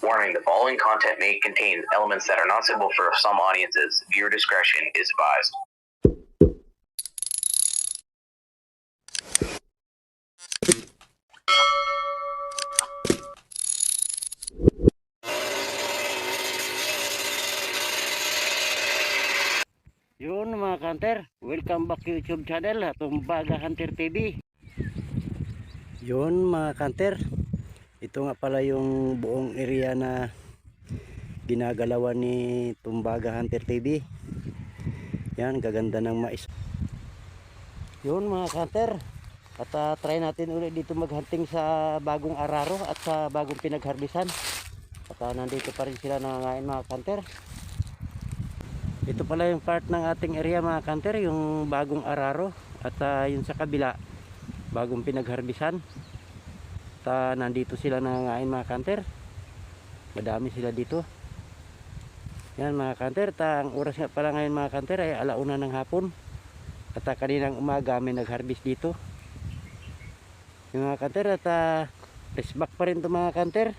Warning, the following content may contain elements that are not suitable for some audiences. Viewer discretion is advised. Yun mga hunter, welcome back to YouTube channel, Tumbaga Hunter TV. Yun mga hunter, ito nga pala yung buong area na ginagalawan ni Tumbaga Hunter TV. Yan, gaganda ng mais. Yun mga hunter, at try natin ulit dito maghunting sa bagong araro at sa bagong pinagharbisan. At nandito pa rin sila nangangain mga hunter. Ito pala yung part ng ating area mga hunter, yung bagong araro at yung sa kabila bagong pinagharbisan. At nandito sila nangangain mga hunter. Madami sila dito. Yan mga hunter, ang oras nga pala ngayon mga hunter ay 1:00 ng hapon. At kaninang umaga may nagharbis dito. Yung mga hunter, at rest back pa rin ito mga hunter.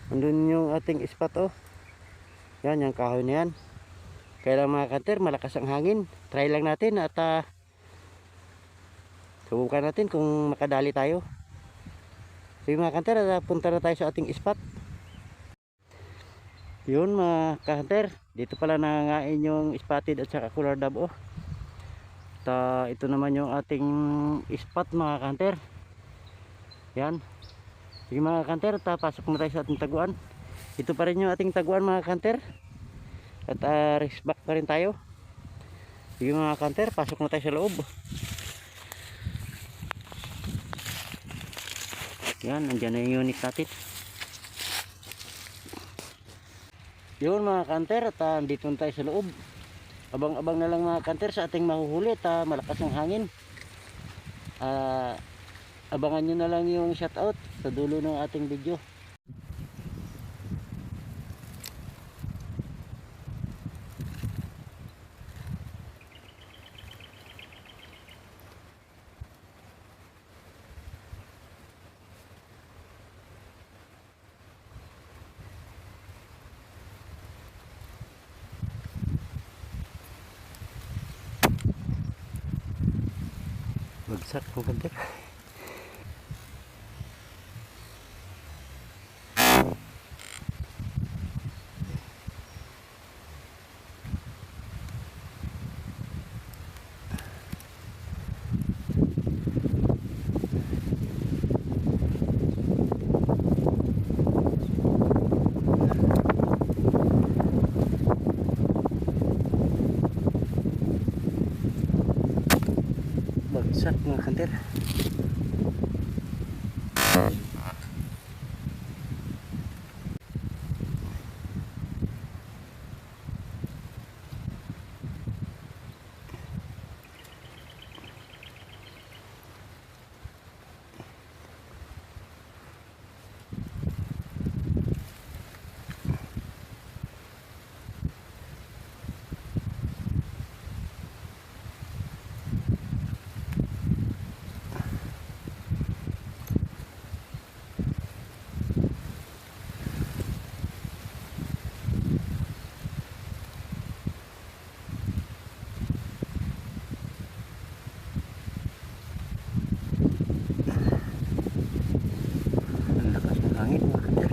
Andun yung ating spot oh. Yan, yung kahoy na yan. Kaya lang mga hunter, malakas ang hangin. Try lang natin at subukan natin kung makadali tayo. So mga hunter, punta na tayo sa ating spot. Yun mga hunter, dito pala nangangain yung spotted at saka color dove oh. At ito naman yung ating spot mga hunter. Yan. Sige mga hunter, pasok na tayo sa ating taguan. Ito pa rin yung ating taguan mga hunter. At rest back pa rin tayo. Sige mga hunter, pasok na tayo sa loob. Yan, nandiyan na yung unit natin. Yun mga hunter, at dito na tayo sa loob. Abang-abang na lang mga hunter sa ating mahuhuli at malakas ang hangin. Abangan nyo na lang yung shoutout sa dulo ng ating video. Bagsak mga hunter. Bagsak mga hunter. Hangin mga hunter.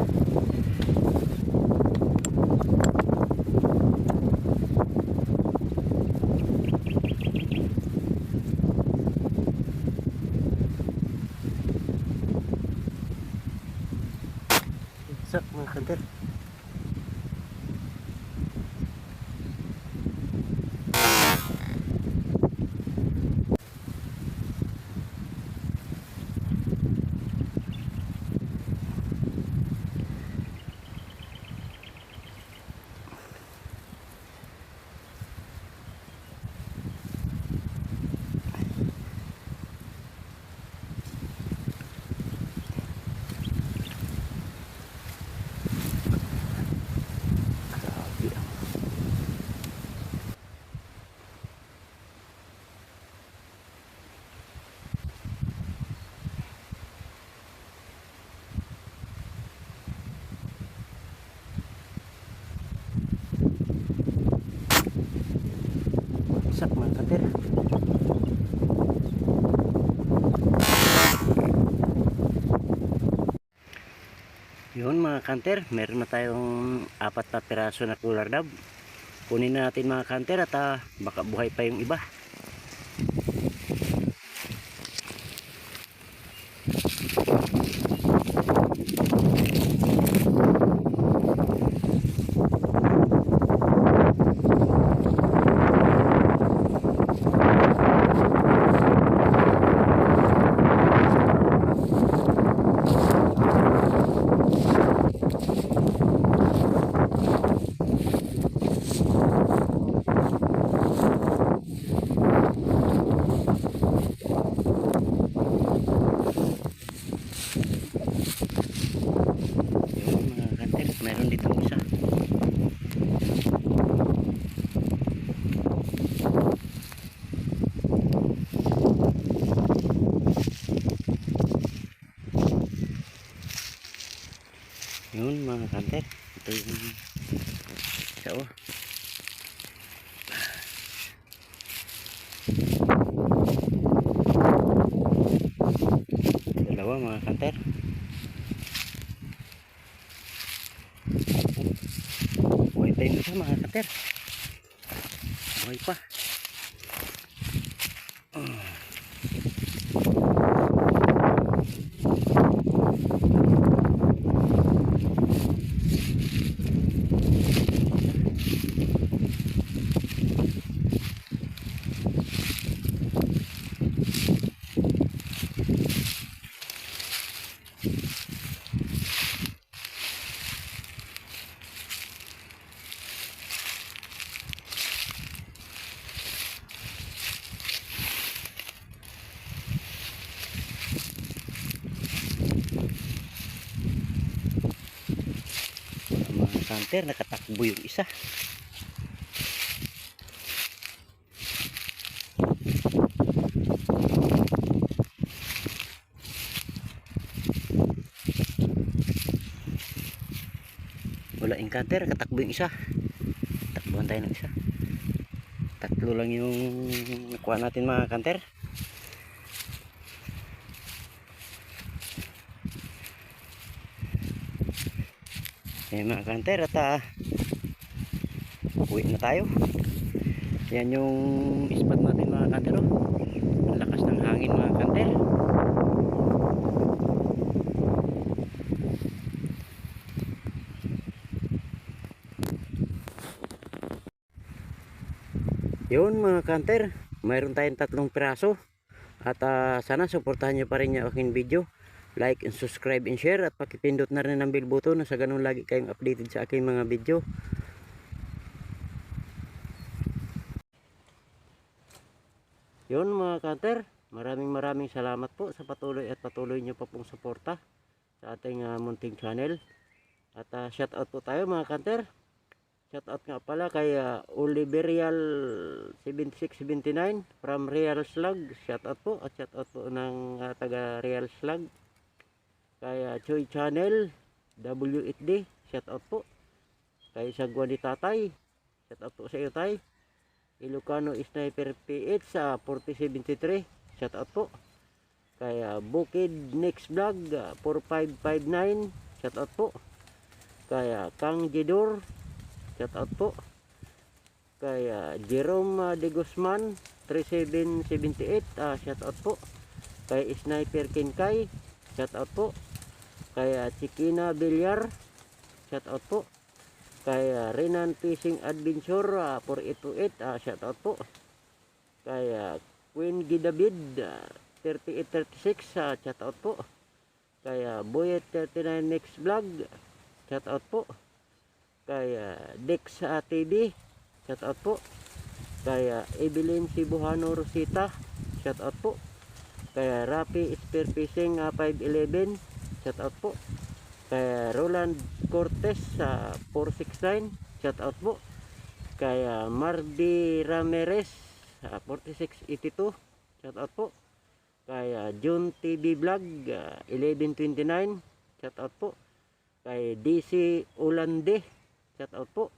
Bagsak mga hunter. Yun mga kanter, meron na tayong 4 na piraso na cooler dab. Kunin na natin mga kanter at baka buhay pa yung iba. Meron dito isa. Yun mga kanter, ito yung isa oh. Dalawa mga kanter. Buhay pa yung isa mga kanter. Buhay pa. Mga kanter, nakatakbo yung isa. Wala yung kanter, nakatakbo yung isa. Takbuhan tayo ng isa. Tatlo lang yung nakuha natin mga kanter. Eh mga kanter, at uwi na tayo. Yan yung spot natin mga kanter oh. Ang lakas ng hangin mga kanter. Yun mga kanter, mayroon tayong 3 piraso. At sana suportahan nyo pa rin yung aking video. Like and subscribe and share, at pakipindot na rin ang bell button na sa ganun lagi kayong updated sa aking mga video. Yun mga kanter, maraming salamat po sa patuloy nyo pa pong suporta sa ating munting channel. At shout out po tayo mga kanter. Shout out nga pala kay Oliverial 7679 from Real Slug. Shout out po, at shout out po ng taga Real Slug. Kay Choy Channel WHD, shout out po. Kay Sagwa ni Tatay, shout out po sa iyo tay. Ilocano Sniper PH sa 4073, shout out po. Kay Bukid Next Vlog 4559, shout out po. Kay Kang Jidor, shout out po. Kay Jerome De Guzman 3778, shout out po. Kay Sniper Kinkay, shout out po. Kay Chikina Villar, shout out po. Kay Renan Fishing Adventure 4828, shout out po. Kay Queen Gidabid 3836, shout out po. Kay Boyet 39 Next Vlog, shout out po. Kay Dex TV, shout out po. Kay Evelyn Sibuhano Rosita, shout out po. Kay Rapi Spear Fishing 511, shout out po. Kay Roland Cortez 469, shout out po. Kay Mardi Ramirez 4682, shout out po. Kay June TV Vlog 1129, shout out po. Kay DC Ulande, shout out po.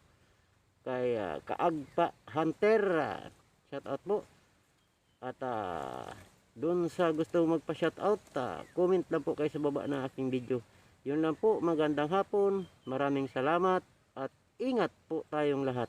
Kay Kaagpa Hunter, shout out po. At doon sa gusto magpa-shoutout, comment lang po kayo sa baba ng aking video. Yun lang po, magandang hapon, maraming salamat at ingat po tayong lahat.